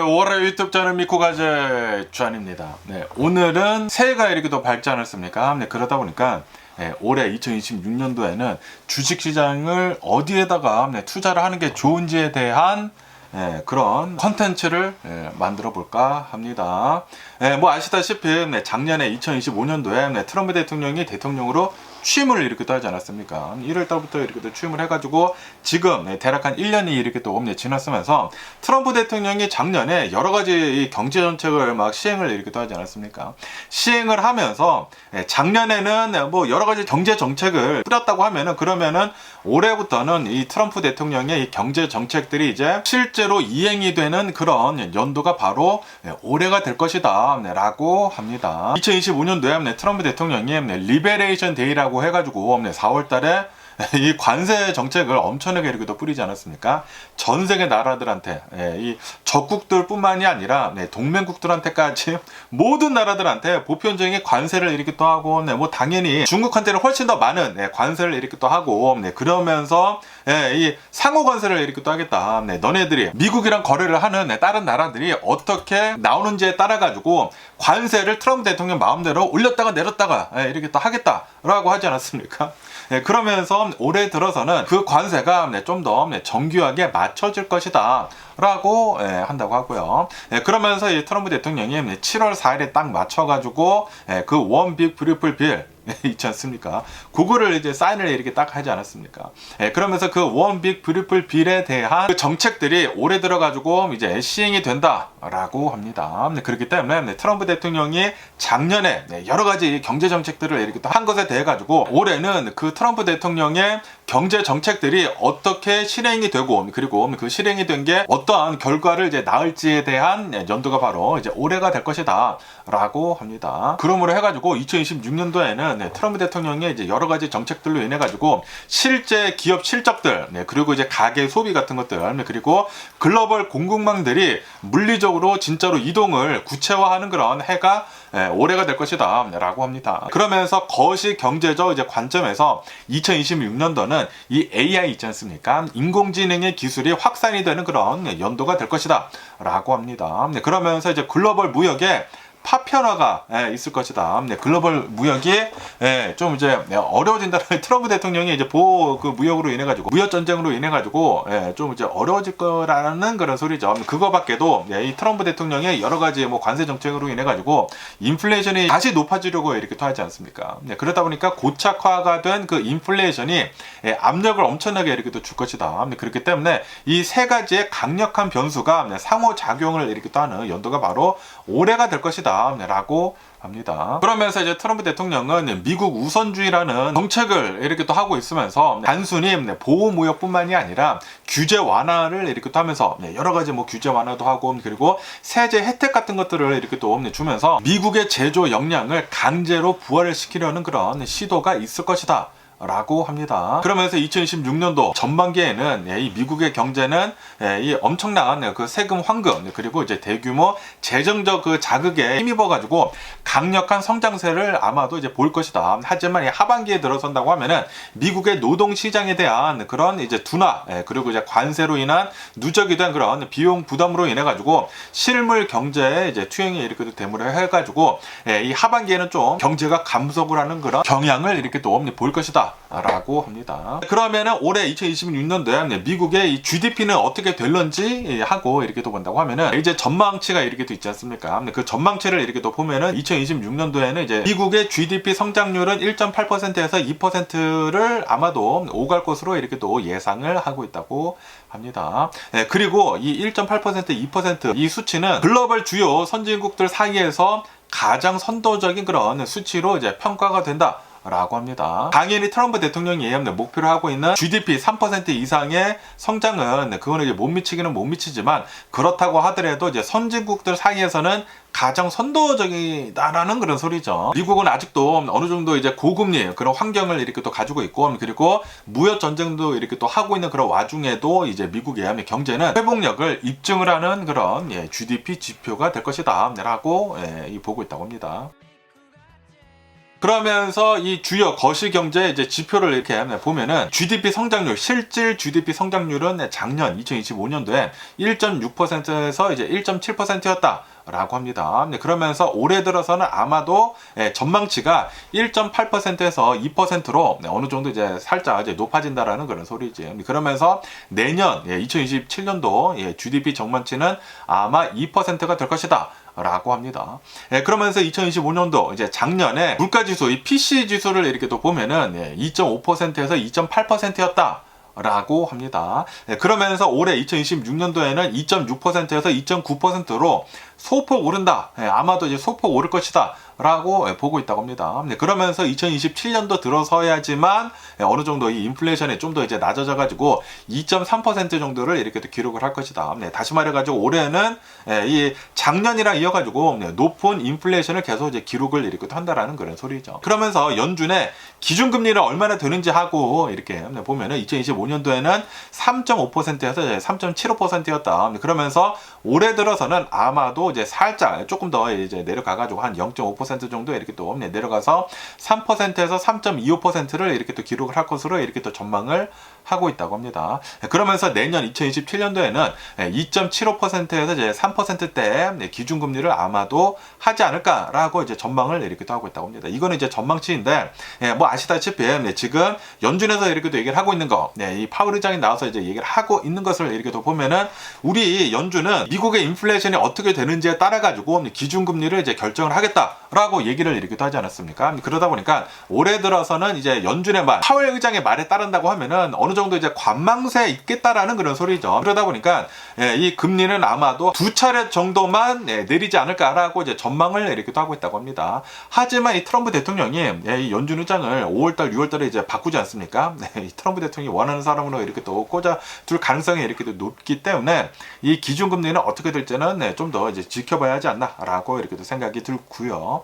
올해 유튜브 저는 미코가제 주한입니다. 네, 오늘은 새해가 이렇게 또 밝지 않았습니까? 네, 그러다 보니까 올해 2026년도에는 주식시장을 어디에다가 투자를 하는 게 좋은지에 대한 그런 컨텐츠를 만들어 볼까 합니다. 뭐 아시다시피 작년에 2025년도에 트럼프 대통령이 대통령으로 취임을 이렇게 또 하지 않았습니까? 1월달부터 이렇게 또 취임을 해가지고 지금 대략 한 1년이 이렇게 또 지났으면서 트럼프 대통령이 작년에 여러 가지 경제 정책을 막 시행을 이렇게 또 하지 않았습니까? 시행을 하면서 작년에는 뭐 여러 가지 경제 정책을 뿌렸다고 하면은 그러면은 올해부터는 이 트럼프 대통령의 이 경제 정책들이 이제 실제로 이행이 되는 그런 연도가 바로 올해가 될 것이다 라고 합니다. 2025년도에 트럼프 대통령이 리베레이션 데이라고 해가지고 4월달에 이 관세 정책을 엄청나게 이렇게 또 뿌리지 않았습니까? 전 세계 나라들한테 이 적국들뿐만이 아니라 동맹국들한테까지 모든 나라들한테 보편적인 관세를 이렇게 또 하고 뭐 당연히 중국한테는 훨씬 더 많은 관세를 이렇게 또 하고 그러면서 이 상호 관세를 이렇게 또 하겠다. 너네들이 미국이랑 거래를 하는 다른 나라들이 어떻게 나오는지에 따라 가지고 관세를 트럼프 대통령 마음대로 올렸다가 내렸다가 이렇게 또 하겠다라고 하지 않았습니까? 그러면서 올해 들어서는 그 관세가 좀 더 정교하게 맞춰질 것이다 라고 한다고 하고요. 그러면서 이 트럼프 대통령이 7월 4일에 딱 맞춰가지고 그 원 빅 뷰티풀 빌 있지 않습니까? 그거를 이제 사인을 이렇게 딱 하지 않았습니까? 그러면서 그 원 빅 뷰티풀 빌에 대한 그 정책들이 올해 들어가지고 이제 시행이 된다라고 합니다. 그렇기 때문에 트럼프 대통령이 작년에 여러 가지 경제 정책들을 이렇게 한 것에 대해 가지고 올해는 그 트럼프 대통령의 경제 정책들이 어떻게 실행이 되고 그리고 그 실행이 된 게 어떠한 결과를 이제 낳을지에 대한 연도가 바로 이제 올해가 될 것이다 라고 합니다. 그러므로 해가지고 2026년도에는 트럼프 대통령의 이제 여러 가지 정책들로 인해 가지고 실제 기업 실적들 그리고 이제 가계 소비 같은 것들 그리고 글로벌 공급망들이 물리적으로 진짜로 이동을 구체화하는 그런 해가 올해가 될 것이다 라고 합니다. 그러면서 거시 경제적 이제 관점에서 2026년도는 이 AI 있지 않습니까? 인공지능의 기술이 확산이 되는 그런 연도가 될 것이다 라고 합니다. 그러면서 이제 글로벌 무역에 파편화가 있을 것이다. 글로벌 무역이 좀 이제 어려워진다. 트럼프 대통령이 이제 그 무역으로 인해 가지고 무역 전쟁으로 인해 가지고 좀 이제 어려워질 거라는 그런 소리죠. 그거밖에도 이 트럼프 대통령의 여러 가지 뭐 관세 정책으로 인해 가지고 인플레이션이 다시 높아지려고 이렇게 또 하지 않습니까? 그러다 보니까 고착화가 된 그 인플레이션이 압력을 엄청나게 이렇게 또 줄 것이다. 그렇기 때문에 이 세 가지의 강력한 변수가 상호 작용을 이렇게 또 하는 연도가 바로 올해가 될 것이다. 라고 합니다. 그러면서 이제 트럼프 대통령은 미국 우선주의라는 정책을 이렇게 또 하고 있으면서 단순히 보호무역뿐만이 아니라 규제 완화를 이렇게 또 하면서 여러 가지 뭐 규제 완화도 하고 그리고 세제 혜택 같은 것들을 이렇게 또 주면서 미국의 제조 역량을 강제로 부활을 시키려는 그런 시도가 있을 것이다. 라고 합니다. 그러면서 2026년도 전반기에는 이 미국의 경제는 이 엄청난 그 세금 환급 그리고 이제 대규모 재정적 그 자극에 힘입어 가지고 강력한 성장세를 아마도 이제 볼 것이다. 하지만 이 하반기에 들어선다고 하면은 미국의 노동 시장에 대한 그런 이제 둔화 그리고 이제 관세로 인한 누적이 된 그런 비용 부담으로 인해 가지고 실물 경제에 이제 투영이 이렇게 대물을 해 가지고 이 하반기에는 좀 경제가 감속을 하는 그런 경향을 이렇게 또 볼 것이다. 라고 합니다. 그러면은 올해 2026년도에 미국의 이 GDP는 어떻게 될런지 하고 이렇게 또 본다고 하면은 이제 전망치가 이렇게 또 있지 않습니까? 그 전망치를 이렇게 또 보면은 2026년도에는 이제 미국의 GDP 성장률은 1.8%에서 2%를 아마도 오갈 것으로 이렇게 또 예상을 하고 있다고 합니다. 그리고 이 1.8%, 2% 이 수치는 글로벌 주요 선진국들 사이에서 가장 선도적인 그런 수치로 이제 평가가 된다. 라고 합니다. 당연히 트럼프 대통령이 목표로 하고 있는 GDP 3% 이상의 성장은 그거는 이제 못 미치기는 못 미치지만 그렇다고 하더라도 이제 선진국들 사이에서는 가장 선도적이다라는 그런 소리죠. 미국은 아직도 어느 정도 이제 고금리 그런 환경을 이렇게 또 가지고 있고 그리고 무역 전쟁도 이렇게 또 하고 있는 그런 와중에도 이제 미국의 경제는 회복력을 입증을 하는 그런 GDP 지표가 될 것이다 라고 보고 있다고 합니다. 그러면서 이 주요 거시경제 이제 지표를 이렇게 보면은 GDP 성장률, 실질 GDP 성장률은 작년 2025년도에 1.6%에서 이제 1.7%였다. 라고 합니다. 그러면서 올해 들어서는 아마도 전망치가 1.8%에서 2%로 어느 정도 이제 살짝 이제 높아진다라는 그런 소리지. 그러면서 내년 2027년도 GDP 전망치는 아마 2%가 될 것이다. 라고 합니다. 그러면서 2025년도 이제 작년에 물가지수, 이 PC 지수를 이렇게 또 보면은 2.5%에서 2.8%였다. 라고 합니다. 그러면서 올해 2026년도에는 2.6%에서 2.9%로 소폭 오른다. 아마도 이제 소폭 오를 것이다. 라고 보고 있다고 합니다. 그러면서 2027년도 들어서야지만 어느 정도 이 인플레이션이 좀 더 이제 낮아져 가지고 2.3% 정도를 이렇게 또 기록을 할 것이다. 다시 말해 가지고 올해는 이 작년이랑 이어 가지고 높은 인플레이션을 계속 이제 기록을 이렇게 또 한다라는 그런 소리죠. 그러면서 연준의 기준금리를 얼마나 되는지 하고 이렇게 보면은 2025년도에는 3.5%에서 3.75%였다. 그러면서 올해 들어서는 아마도 이제 살짝 조금 더 이제 내려가 가지고 한 0.5% 정도 이렇게 또 내려가서 3%에서 3.25%를 이렇게 또 기록을 할 것으로 이렇게 또 전망을 하고 있다고 합니다. 그러면서 내년 2027년도에는 2.75%에서 이제 3%대 기준금리를 아마도 하지 않을까라고 이제 전망을 이렇게 또 하고 있다고 합니다. 이거는 이제 전망치인데 뭐 아시다시피 지금 연준에서 이렇게 또 얘기를 하고 있는 거, 이 파월 의장이 나와서 이제 얘기를 하고 있는 것을 이렇게 또 보면은 우리 연준은 미국의 인플레이션이 어떻게 되는지에 따라 가지고 기준금리를 이제 결정을 하겠다라고 얘기를 이렇게 또 하지 않았습니까? 그러다 보니까 올해 들어서는 이제 연준의 말, 파월 의장의 말에 따른다고 하면은 어느 정도 이제 관망세에 있겠다라는 그런 소리죠. 그러다 보니까 이 금리는 아마도 2차례 정도만 내리지 않을까라고 이제 전망을 이렇게 또 하고 있다고 합니다. 하지만 이 트럼프 대통령이 이 연준 의장을 5월달, 6월달에 이제 바꾸지 않습니까? 이 트럼프 대통령이 원하는 사람으로 이렇게 또 꽂아둘 가능성이 이렇게 또 높기 때문에 이 기준금리는 어떻게 될지는 좀 더 이제 지켜봐야 하지 않나라고 이렇게 또 생각이 들고요.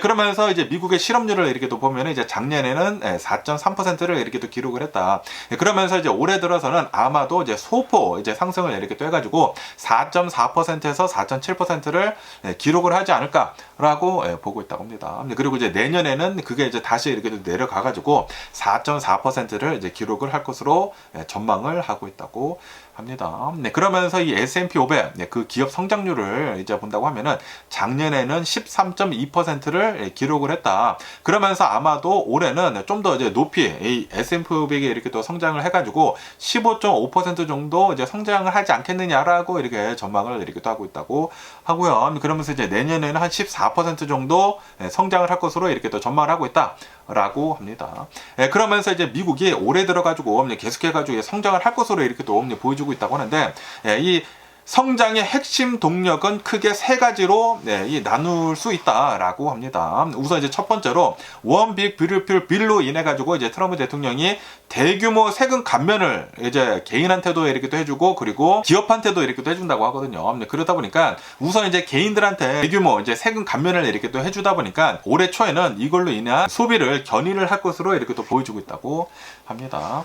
그러면서 이제 미국의 실업률을 이렇게 또 보면 이제 작년에는 4.3%를 이렇게 또 기록을 했다. 그러면서 이제 올해 들어서는 아마도 이제 소폭 이제 상승을 이렇게 또 해가지고 4.4%에서 4.7%를 기록을 하지 않을까라고 보고 있다고 합니다. 그리고 이제 내년에는 그게 이제 다시 이렇게 내려가가지고 4.4%를 이제 기록을 할 것으로 전망을 하고 있다고 합니다. 그러면서 이 S&P 500 그 기업 성장률을 이제 본다고 하면은 작년에는 13.2%를 기록을 했다. 그러면서 아마도 올해는 좀 더 이제 높이 이 S&P 500이 이렇게 또 성장을 해가지고 15.5% 정도 이제 성장을 하지 않겠느냐라고 이렇게 전망을 이렇게 또 하고 있다고 하고요. 그러면서 이제 내년에는 한 14% 정도 성장을 할 것으로 이렇게 또 전망을 하고 있다. 라고 합니다. 그러면서 이제 미국이 올해 들어가지고 계속해가지고 성장을 할 것으로 이렇게 또 보여주고 있다고 하는데 이 성장의 핵심 동력은 크게 세 가지로 나눌 수 있다라고 합니다. 우선 이제 첫 번째로 원 빅 뷰티풀 빌로 인해 가지고 이제 트럼프 대통령이 대규모 세금 감면을 이제 개인한테도 이렇게 또 해주고 그리고 기업한테도 이렇게 또 해준다고 하거든요. 그러다 보니까 우선 이제 개인들한테 대규모 이제 세금 감면을 이렇게 또 해주다 보니까 올해 초에는 이걸로 인한 소비를 견인을 할 것으로 이렇게 또 보여주고 있다고 합니다.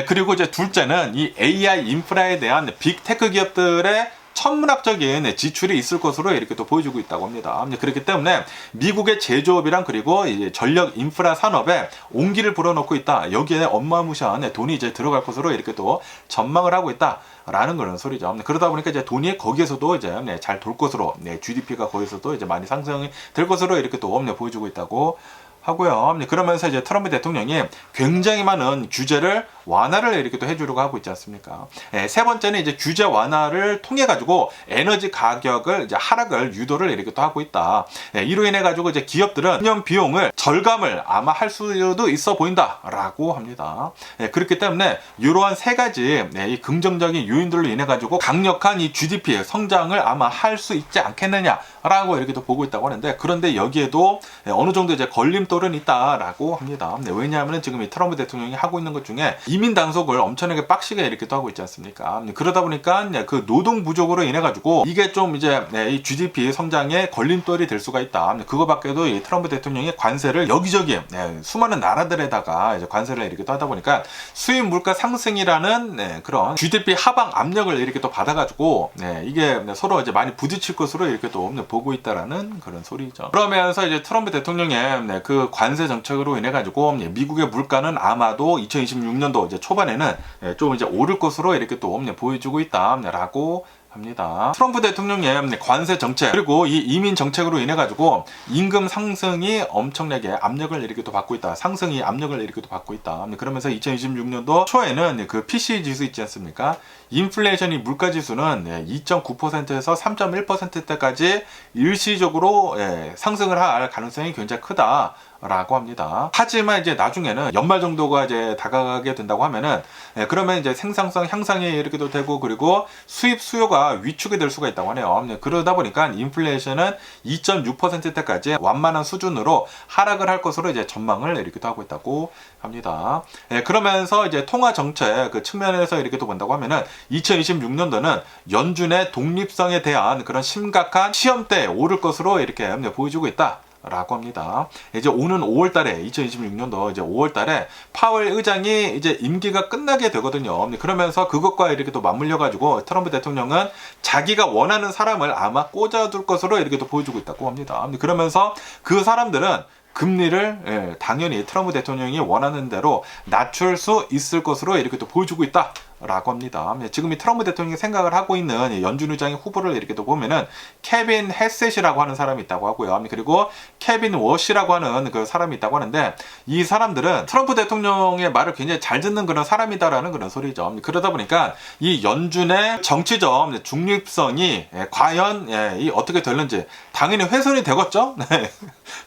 그리고 이제 둘째는 이 AI 인프라에 대한 빅테크 기업들의 천문학적인 지출이 있을 것으로 이렇게 또 보여주고 있다고 합니다. 그렇기 때문에 미국의 제조업이랑 그리고 이제 전력 인프라 산업에 온기를 불어넣고 있다. 여기에 어마무시한 돈이 이제 들어갈 것으로 이렇게 또 전망을 하고 있다. 라는 그런 소리죠. 그러다 보니까 이제 돈이 거기에서도 이제 잘 돌 것으로, GDP가 거기서도 이제 많이 상승이 될 것으로 이렇게 또 보여주고 있다고 하고요. 그러면서 이제 트럼프 대통령이 굉장히 많은 규제를 완화를 이렇게 또 해주려고 하고 있지 않습니까? 세 번째는 이제 규제 완화를 통해 가지고 에너지 가격을 이제 하락을 유도를 이렇게 또 하고 있다. 이로 인해 가지고 이제 기업들은 운영 비용을 절감을 아마 할 수도 있어 보인다라고 합니다. 그렇기 때문에 이러한 세 가지 이 긍정적인 요인들로 인해 가지고 강력한 이 GDP 성장을 아마 할 수 있지 않겠느냐라고 이렇게 또 보고 있다고 하는데 그런데 여기에도 어느 정도 이제 걸림돌은 있다라고 합니다. 왜냐하면 지금 이 트럼프 대통령이 하고 있는 것 중에 이민 단속을 엄청나게 빡시게 이렇게 또 하고 있지 않습니까? 그러다 보니까 그 노동 부족으로 인해 가지고 이게 좀 이제 이 GDP 성장에 걸림돌이 될 수가 있다. 그거밖에도 이 트럼프 대통령이 관세를 여기저기 수많은 나라들에다가 이제 관세를 이렇게 또 하다 보니까 수입 물가 상승이라는 그런 GDP 하방 압력을 이렇게 또 받아가지고 이게 서로 이제 많이 부딪힐 것으로 이렇게 또 보고 있다라는 그런 소리죠. 그러면서 이제 트럼프 대통령의 그 관세 정책으로 인해 가지고 미국의 물가는 아마도 2026년도 이제 초반에는 좀 이제 오를 것으로 이렇게 또 보여주고 있다라고 합니다. 트럼프 대통령의 관세 정책 그리고 이 이민 정책으로 인해 가지고 임금 상승이 엄청나게 압력을 이렇게 또 받고 있다. 상승이 압력을 이렇게 또 받고 있다. 그러면서 2026년도 초에는 그 PCE 지수 있지 않습니까? 인플레이션이 물가 지수는 2.9%에서 3.1%대까지 일시적으로 상승을 할 가능성이 굉장히 크다. 라고 합니다. 하지만 이제 나중에는 연말 정도가 이제 다가가게 된다고 하면은 그러면 이제 생산성 향상이 이렇게도 되고 그리고 수입 수요가 위축이 될 수가 있다고 하네요. 그러다 보니까 인플레이션은 2.6%대까지 완만한 수준으로 하락을 할 것으로 이제 전망을 이렇게도 하고 있다고 합니다. 그러면서 이제 통화 정책 그 측면에서 이렇게 또 본다고 하면은 2026년도는 연준의 독립성에 대한 그런 심각한 시험대에 오를 것으로 이렇게 보여주고 있다. 라고 합니다. 이제 오는 5월달에 2026년도 이제 5월달에 파월 의장이 이제 임기가 끝나게 되거든요. 그러면서 그것과 이렇게 또 맞물려 가지고 트럼프 대통령은 자기가 원하는 사람을 아마 꽂아둘 것으로 이렇게 또 보여주고 있다고 합니다. 그러면서 그 사람들은 금리를 당연히 트럼프 대통령이 원하는 대로 낮출 수 있을 것으로 이렇게 또 보여주고 있다. 라고 합니다. 지금 이 트럼프 대통령이 생각을 하고 있는 연준 의장의 후보를 이렇게 또 보면은 케빈 헤셋이라고 하는 사람이 있다고 하고요. 그리고 케빈 워시라고 하는 그 사람이 있다고 하는데 이 사람들은 트럼프 대통령의 말을 굉장히 잘 듣는 그런 사람이다라는 그런 소리죠. 그러다 보니까 이 연준의 정치적 중립성이 과연 이 어떻게 될는지 당연히 훼손이 되겠죠.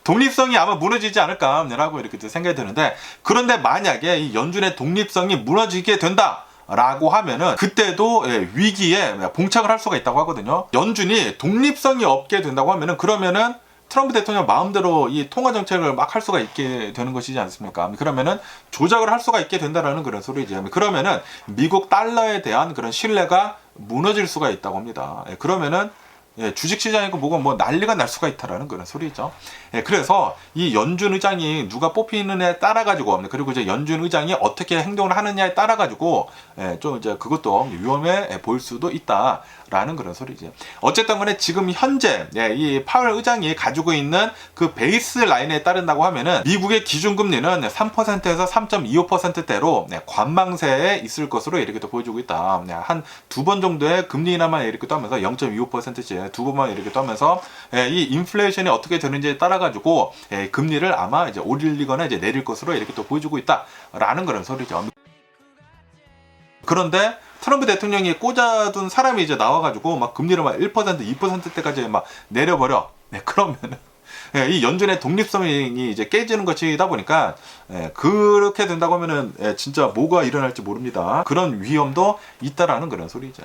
독립성이 아마 무너지지 않을까라고 이렇게 생각이 드는데 그런데 만약에 이 연준의 독립성이 무너지게 된다. 라고 하면은 그때도 위기에 봉착을 할 수가 있다고 하거든요. 연준이 독립성이 없게 된다고 하면은 그러면은 트럼프 대통령 마음대로 이 통화 정책을 막 할 수가 있게 되는 것이지 않습니까? 그러면은 조작을 할 수가 있게 된다라는 그런 소리죠. 그러면은 미국 달러에 대한 그런 신뢰가 무너질 수가 있다고 합니다. 그러면은 주식시장이고 뭐고 뭐 난리가 날 수가 있다라는 그런 소리죠. 그래서 이 연준 의장이 누가 뽑히느냐에 따라 가지고 그리고 이제 연준 의장이 어떻게 행동을 하느냐에 따라 가지고 좀 이제 그것도 위험해 보일 수도 있다라는 그런 소리죠. 어쨌든 간에 지금 현재 이 파월 의장이 가지고 있는 그 베이스 라인에 따른다고 하면은 미국의 기준금리는 3%에서 3.25%대로 관망세에 있을 것으로 이렇게 또 보여주고 있다. 한 두 번 정도의 금리 인하만 이렇게 또 하면서 0.25%씩 두 번만 이렇게 떠면서 이 인플레이션이 어떻게 되는지에 따라 가지고 금리를 아마 이제 올리거나 이제 내릴 것으로 이렇게 또 보여주고 있다라는 그런 소리죠. 그런데 트럼프 대통령이 꽂아둔 사람이 이제 나와가지고 막 금리를 막 1%, 2%대까지 막 내려버려. 그러면은 이 연준의 독립성이 이제 깨지는 것이다 보니까 그렇게 된다고 하면은 진짜 뭐가 일어날지 모릅니다. 그런 위험도 있다라는 그런 소리죠.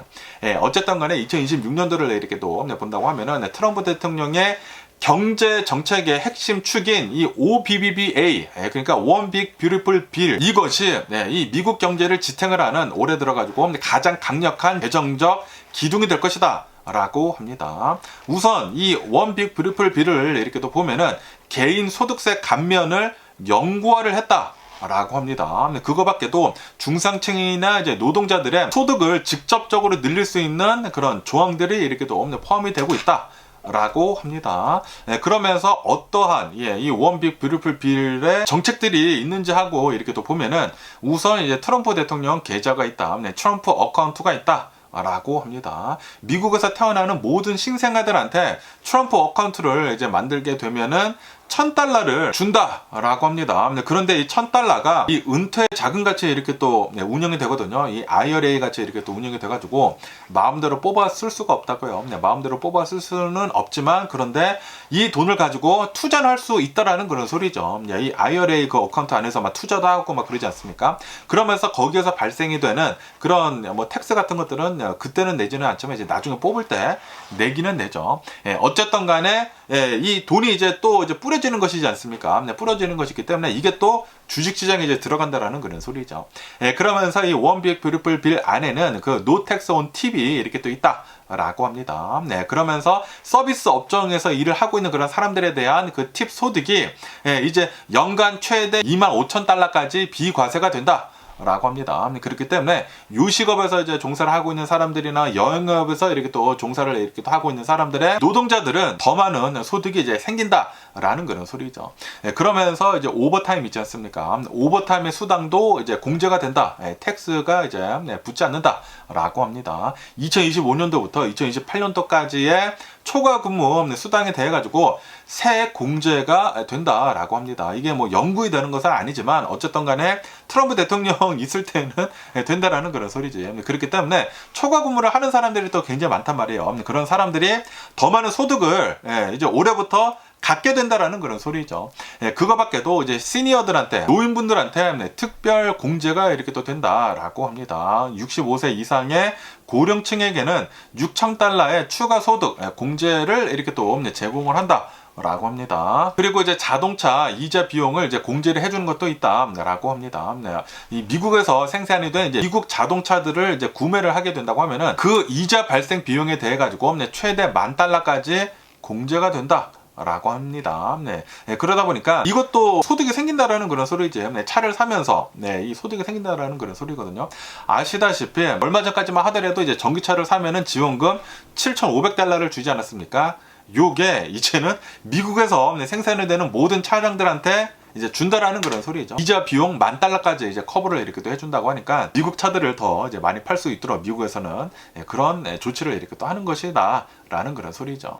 어쨌든 간에 2026년도를 이렇게 또 본다고 하면은 트럼프 대통령의 경제 정책의 핵심 축인 이 OBBBA 그러니까 One Big Beautiful Bill 이것이 이 미국 경제를 지탱을 하는 올해 들어가지고 가장 강력한 재정적 기둥이 될 것이다. 라고 합니다. 우선 이 원 빅 뷰티풀 빌을 이렇게 또 보면은 개인 소득세 감면을 영구화를 했다. 라고 합니다. 그거밖에도 중상층이나 이제 노동자들의 소득을 직접적으로 늘릴 수 있는 그런 조항들이 이렇게 또 포함이 되고 있다. 라고 합니다. 그러면서 어떠한 이 원 빅 뷰티풀 빌의 정책들이 있는지 하고 이렇게 또 보면은 우선 이제 트럼프 대통령 계좌가 있다. 트럼프 어카운트가 있다. 라고 합니다. 미국에서 태어나는 모든 신생아들한테 트럼프 어카운트를 이제 만들게 되면은 $1,000를 준다라고 합니다. 그런데 이 $1,000가 이 은퇴 자금 같이 이렇게 또 운영이 되거든요. 이 IRA 같이 이렇게 또 운영이 돼가지고 마음대로 뽑아 쓸 수가 없다고요. 마음대로 뽑아 쓸 수는 없지만 그런데 이 돈을 가지고 투자를 할 수 있다라는 그런 소리죠. 이 IRA 그 어카운트 안에서 막 투자도 하고 막 그러지 않습니까? 그러면서 거기에서 발생이 되는 그런 뭐 텍스 같은 것들은 그때는 내지는 않지만 이제 나중에 뽑을 때 내기는 내죠. 어쨌든 간에 이 돈이 이제 또 이제 뿌려지는 것이지 않습니까? 뿌려지는 것이기 때문에 이게 또 주식시장에 이제 들어간다라는 그런 소리죠. 그러면서 이 원 빅 뷰티풀 빌 안에는 그 노 텍스 온 팁이 이렇게 또 있다. 라고 합니다. 그러면서 서비스 업종에서 일을 하고 있는 그런 사람들에 대한 그 팁 소득이 이제 연간 최대 25,000달러까지 비과세가 된다. 라고 합니다. 그렇기 때문에 요식업에서 이제 종사를 하고 있는 사람들이나 여행업에서 이렇게 또 종사를 이렇게 또 하고 있는 사람들의 노동자들은 더 많은 소득이 이제 생긴다라는 그런 소리죠. 그러면서 이제 오버타임 있지 않습니까? 오버타임의 수당도 이제 공제가 된다. 텍스가 이제 붙지 않는다라고 합니다. 2025년도부터 2028년도까지의 초과 근무 수당에 대해 가지고 세액 공제가 된다라고 합니다. 이게 뭐 영구히 되는 것은 아니지만 어쨌든 간에 트럼프 대통령 있을 때는 된다라는 그런 소리지. 그렇기 때문에 초과 근무를 하는 사람들이 또 굉장히 많단 말이에요. 그런 사람들이 더 많은 소득을 이제 올해부터 갖게 된다라는 그런 소리죠. 그거밖에도 이제 시니어들한테, 노인분들한테 특별 공제가 이렇게 또 된다라고 합니다. 65세 이상의 고령층에게는 6,000달러의 추가 소득 공제를 이렇게 또 제공을 한다. 라고 합니다. 그리고 이제 자동차 이자 비용을 이제 공제를 해주는 것도 있다라고 합니다. 이 미국에서 생산이 된 이제 미국 자동차들을 이제 구매를 하게 된다고 하면은 그 이자 발생 비용에 대해 가지고 최대 $10,000까지 공제가 된다. 라고 합니다. 그러다 보니까 이것도 소득이 생긴다라는 그런 소리지. 차를 사면서 이 소득이 생긴다라는 그런 소리거든요. 아시다시피 얼마 전까지만 하더라도 이제 전기차를 사면은 지원금 7,500달러를 주지 않았습니까? 요게 이제는 미국에서 생산이 되는 모든 차량들한테 이제 준다라는 그런 소리죠. 이자 비용 $10,000까지 이제 커버를 이렇게 또 해준다고 하니까 미국 차들을 더 이제 많이 팔 수 있도록 미국에서는 그런 조치를 이렇게 또 하는 것이다라는 그런 소리죠.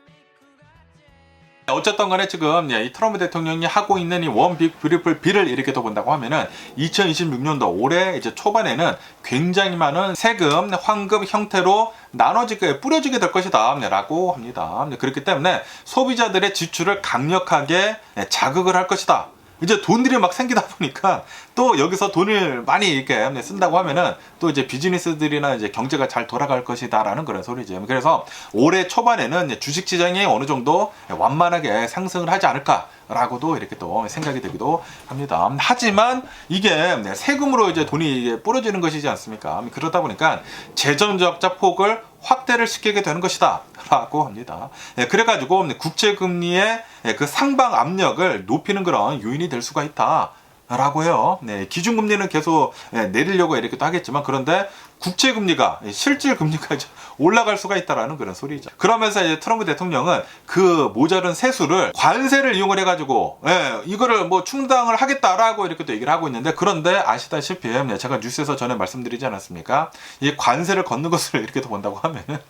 어쨌든 간에 지금 이 트럼프 대통령이 하고 있는 이 원 빅 뷰티풀 빌을 이렇게 또 본다고 하면은 2026년도 올해 이제 초반에는 굉장히 많은 세금, 환급 형태로 나눠지게 뿌려지게 될 것이다 라고 합니다. 그렇기 때문에 소비자들의 지출을 강력하게 자극을 할 것이다. 이제 돈들이 막 생기다 보니까 또 여기서 돈을 많이 이렇게 쓴다고 하면은 또 이제 비즈니스들이나 이제 경제가 잘 돌아갈 것이다라는 그런 소리죠. 그래서 올해 초반에는 주식시장이 어느 정도 완만하게 상승을 하지 않을까라고도 이렇게 또 생각이 들기도 합니다. 하지만 이게 세금으로 이제 돈이 뿌려지는 것이지 않습니까? 그러다 보니까 재정적자 폭을 확대를 시키게 되는 것이다 라고 합니다. 그래가지고 국채금리의 그 상방 압력을 높이는 그런 요인이 될 수가 있다 라고 해요. 기준금리는 계속 내리려고 이렇게 또 하겠지만 그런데 국채금리가 실질금리가 이제 올라갈 수가 있다라는 그런 소리죠. 그러면서 이제 트럼프 대통령은 그 모자른 세수를 관세를 이용을 해가지고 이거를 뭐 충당을 하겠다라고 이렇게 또 얘기를 하고 있는데 그런데 아시다시피 제가 뉴스에서 전에 말씀드리지 않았습니까? 이 관세를 걷는 것을 이렇게 또 본다고 하면은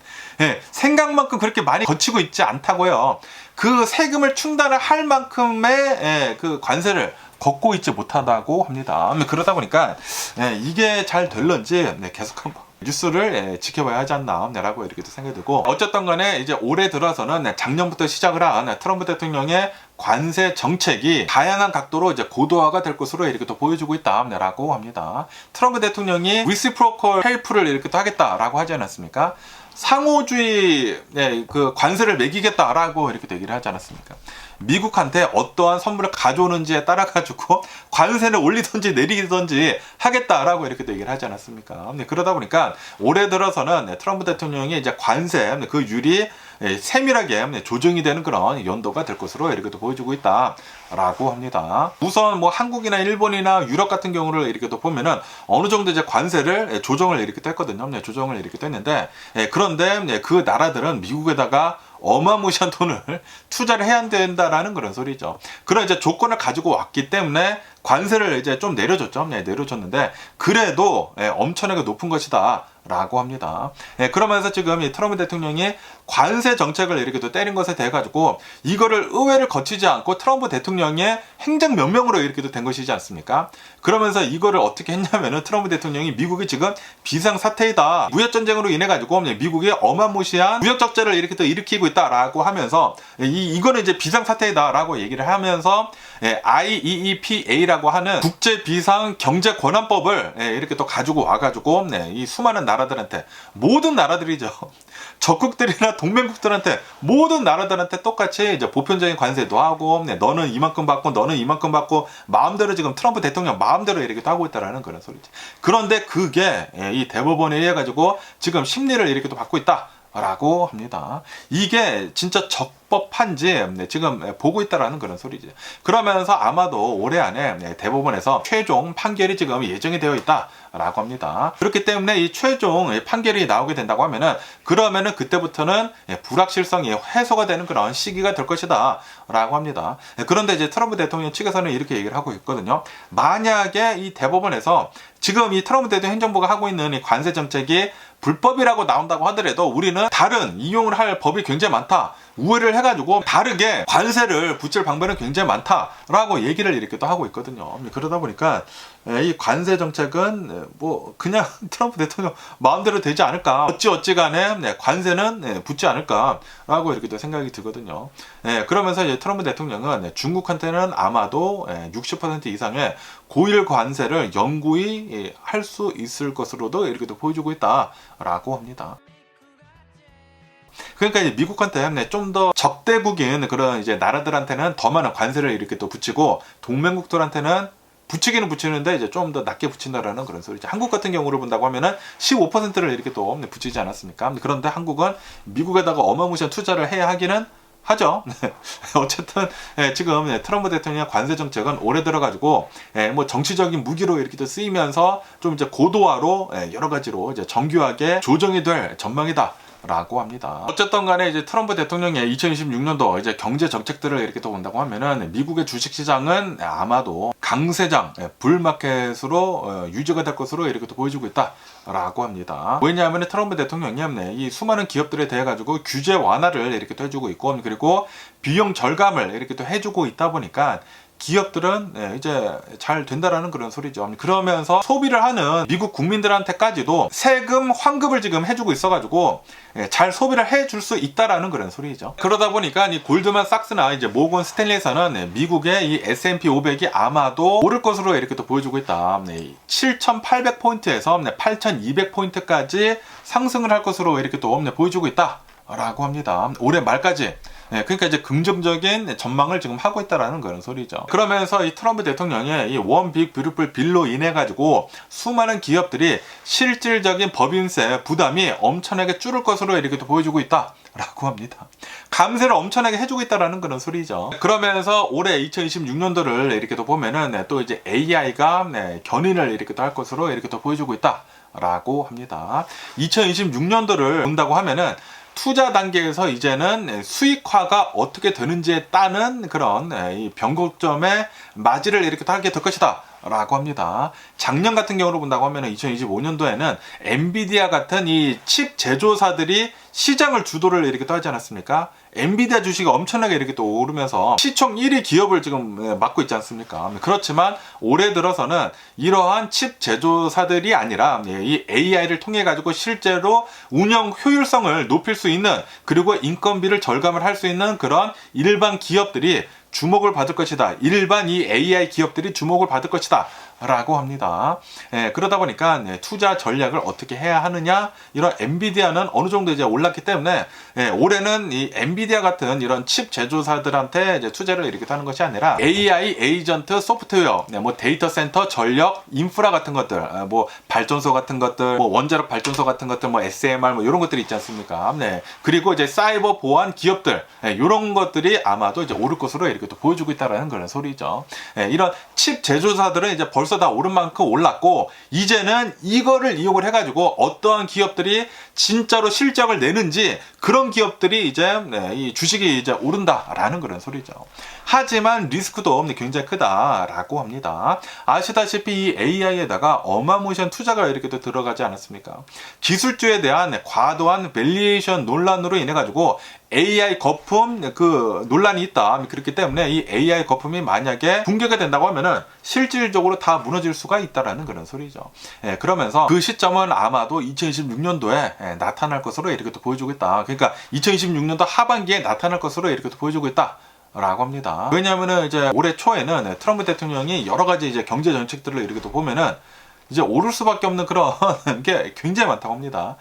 생각만큼 그렇게 많이 거치고 있지 않다고요. 그 세금을 충당을 할 만큼의 그 관세를 걷고 있지 못하다고 합니다. 그러다 보니까 이게 잘 될런지 계속 한번 뉴스를 지켜봐야 하지 않나 라고 이렇게 생각이 들고 어쨌든 간에 이제 올해 들어서는 작년부터 시작을 한 트럼프 대통령의 관세 정책이 다양한 각도로 이제 고도화가 될 것으로 이렇게 또 보여주고 있다라고 합니다. 트럼프 대통령이 리시프로컬 헬프를 이렇게 또 하겠다라고 하지 않았습니까? 상호주의 그 관세를 매기겠다라고 이렇게 얘기를 하지 않았습니까? 미국한테 어떠한 선물을 가져오는지에 따라 가지고 관세를 올리든지 내리든지 하겠다라고 이렇게 또 얘기를 하지 않았습니까? 그러다 보니까 올해 들어서는 트럼프 대통령이 이제 관세 그 율이 세밀하게 조정이 되는 그런 연도가 될 것으로 이렇게 또 보여주고 있다라고 합니다. 우선 뭐 한국이나 일본이나 유럽 같은 경우를 이렇게 또 보면은 어느 정도 이제 관세를 조정을 이렇게 또 했거든요. 조정을 이렇게 또 했는데 그런데 그 나라들은 미국에다가 어마무시한 돈을 투자를 해야 된다라는 그런 소리죠. 그런 이제 조건을 가지고 왔기 때문에 관세를 이제 좀 내려줬죠. 내려줬는데 그래도 엄청나게 높은 것이다. 라고 합니다. 그러면서 지금 이 트럼프 대통령이 관세 정책을 이렇게 또 때린 것에 대해 가지고 이거를 의회를 거치지 않고 트럼프 대통령의 행정 명령으로 이렇게 된 것이지 않습니까? 그러면서 이거를 어떻게 했냐면은 트럼프 대통령이 미국이 지금 비상 사태이다. 무역 전쟁으로 인해 가지고 미국이 어마무시한 무역 적자를 이렇게 또 일으키고 있다라고 하면서 이거는 이제 비상 사태이다라고 얘기를 하면서 IEEPA라고 하는 국제 비상 경제 권한법을 이렇게 또 가지고 와 가지고 이 수많은 나라들한테 모든 나라들이죠. 적국들이나 동맹국들한테 모든 나라들한테 똑같이 이제 보편적인 관세도 하고 너는 이만큼 받고 너는 이만큼 받고 마음대로 지금 트럼프 대통령 마음대로 이렇게 하고 있다라는 그런 소리지. 그런데 그게 이 대법원에 의해 가지고 지금 심리를 이렇게 또 받고 있다라고 합니다. 이게 진짜 적법한지 지금 보고 있다라는 그런 소리지. 그러면서 아마도 올해 안에 대법원에서 최종 판결이 지금 예정이 되어 있다라고 합니다. 그렇기 때문에 이 최종 판결이 나오게 된다고 하면은 그러면은 그때부터는 불확실성이 해소가 되는 그런 시기가 될 것이다 라고 합니다. 그런데 이제 트럼프 대통령 측에서는 이렇게 얘기를 하고 있거든요. 만약에 이 대법원에서 지금 이 트럼프 대통령 행정부가 하고 있는 이 관세 정책이 불법이라고 나온다고 하더라도 우리는 다른 이용을 할 법이 굉장히 많다. 우회를 해가지고 다르게 관세를 붙일 방법은 굉장히 많다라고 얘기를 이렇게 또 하고 있거든요. 그러다 보니까 이 관세 정책은 뭐 그냥 트럼프 대통령 마음대로 되지 않을까, 어찌 간에 관세는 붙지 않을까라고 이렇게 또 생각이 들거든요. 그러면서 이제 트럼프 대통령은 중국한테는 아마도 60% 이상의 고일 관세를 영구히 할 수 있을 것으로도 이렇게 또 보여주고 있다라고 합니다. 그러니까 이제 미국한테 좀 더 적대국인 그런 이제 나라들한테는 더 많은 관세를 이렇게 또 붙이고 동맹국들한테는 붙이기는 붙이는데 이제 좀 더 낮게 붙인다라는 그런 소리죠. 한국 같은 경우를 본다고 하면은 15%를 이렇게 또 붙이지 않았습니까? 그런데 한국은 미국에다가 어마무시한 투자를 해야 하기는 하죠. 어쨌든 지금 트럼프 대통령 관세 정책은 올해 들어가지고 뭐 정치적인 무기로 이렇게 또 쓰이면서 좀 이제 고도화로 여러 가지로 이제 정교하게 조정이 될 전망이다. 라고 합니다. 어쨌든 간에 이제 트럼프 대통령의 2026년도 이제 경제 정책들을 이렇게 또 본다고 하면은 미국의 주식 시장은 아마도 강세장, 불마켓으로 유지가 될 것으로 이렇게 또 보여주고 있다라고 합니다. 왜냐하면 트럼프 대통령이 이 수많은 기업들에 대해 가지고 규제 완화를 이렇게 또 해주고 있고 그리고 비용 절감을 이렇게 또 해주고 있다 보니까 기업들은 이제 잘 된다라는 그런 소리죠. 그러면서 소비를 하는 미국 국민들한테까지도 세금 환급을 지금 해주고 있어가지고 잘 소비를 해줄 수 있다라는 그런 소리죠. 그러다 보니까 이 골드만삭스나 이제 모건 스탠리에서는 미국의 이 S&P 500이 아마도 오를 것으로 이렇게 또 보여주고 있다. 7,800포인트에서 8,200포인트까지 상승을 할 것으로 이렇게 또 보여주고 있다라고 합니다. 올해 말까지. 그러니까 이제 긍정적인 전망을 지금 하고 있다라는 그런 소리죠. 그러면서 이 트럼프 대통령의 이 원 빅 뷰티풀 빌로 인해 가지고 수많은 기업들이 실질적인 법인세 부담이 엄청나게 줄을 것으로 이렇게 또 보여주고 있다라고 합니다. 감세를 엄청나게 해주고 있다라는 그런 소리죠. 그러면서 올해 2026년도를 이렇게 또 보면은 또 이제 AI가 견인을 이렇게 또 할 것으로 이렇게 또 보여주고 있다라고 합니다. 2026년도를 본다고 하면은 투자 단계에서 이제는 수익화가 어떻게 되는지에 따른 그런 이 변곡점의 맞이를 이렇게 하게 될 것이다 라고 합니다. 작년 같은 경우로 본다고 하면 2025년도에는 엔비디아 같은 이 칩 제조사들이 시장을 주도를 이렇게 또 하지 않았습니까? 엔비디아 주식이 엄청나게 이렇게 또 오르면서 시총 1위 기업을 지금 맡고 있지 않습니까? 그렇지만 올해 들어서는 이러한 칩 제조사들이 아니라 이 AI를 통해 가지고 실제로 운영 효율성을 높일 수 있는 그리고 인건비를 절감을 할 수 있는 그런 일반 기업들이 주목을 받을 것이다. 일반 이 AI 기업들이 주목을 받을 것이다. 라고 합니다. 그러다 보니까 투자 전략을 어떻게 해야 하느냐, 이런 엔비디아는 어느 정도 이제 올랐기 때문에 올해는 이 엔비디아 같은 이런 칩 제조사들한테 이제 투자를 이렇게 하는 것이 아니라 AI 에이전트 소프트웨어, 뭐 데이터 센터 전력 인프라 같은 것들, 뭐 발전소 같은 것들, 뭐 원자력 발전소 같은 것들, 뭐 SMR 뭐 이런 것들이 있지 않습니까? 그리고 이제 사이버 보안 기업들, 이런 것들이 아마도 이제 오를 것으로 이렇게 또 보여주고 있다라는 그런 소리죠. 이런 칩 제조사들은 이제 벌써 다 오른 만큼 올랐고 이제는 이거를 이용을 해가지고 어떠한 기업들이 진짜로 실적을 내는지 그런 기업들이 이제 이 주식이 이제 오른다라는 그런 소리죠. 하지만 리스크도 굉장히 크다라고 합니다. 아시다시피 이 AI에다가 어마무시한 투자가 이렇게 또 들어가지 않았습니까? 기술주에 대한 과도한 밸리에이션 논란으로 인해 가지고 AI 거품 그 논란이 있다. 그렇기 때문에 이 AI 거품이 만약에 붕괴가 된다고 하면은 실질적으로 다 무너질 수가 있다라는 그런 소리죠. 그러면서 그 시점은 아마도 2026년도에 나타날 것으로 이렇게 또 보여주고 있다. 그러니까 2026년도 하반기에 나타날 것으로 이렇게 또 보여주고 있다. 라고 합니다. 왜냐하면은 이제 올해 초에는 트럼프 대통령이 여러 가지 이제 경제 정책들을 이렇게 또 보면은 이제 오를 수밖에 없는 그런 게 굉장히 많다고 합니다.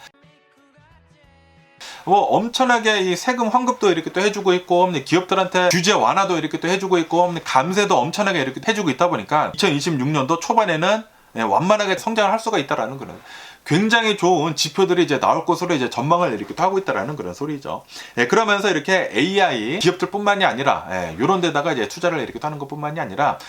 뭐 엄청나게 이 세금 환급도 이렇게 또 해주고 있고, 기업들한테 규제 완화도 이렇게 또 해주고 있고, 감세도 엄청나게 이렇게 해주고 있다 보니까 2026년도 초반에는 완만하게 성장을 할 수가 있다라는 그런 굉장히 좋은 지표들이 이제 나올 것으로 이제 전망을 이렇게 하고 있다라는 그런 소리죠. 그러면서 이렇게 AI 기업들뿐만이 아니라 이런 데다가 이제 투자를 이렇게 하는 것뿐만이 아니라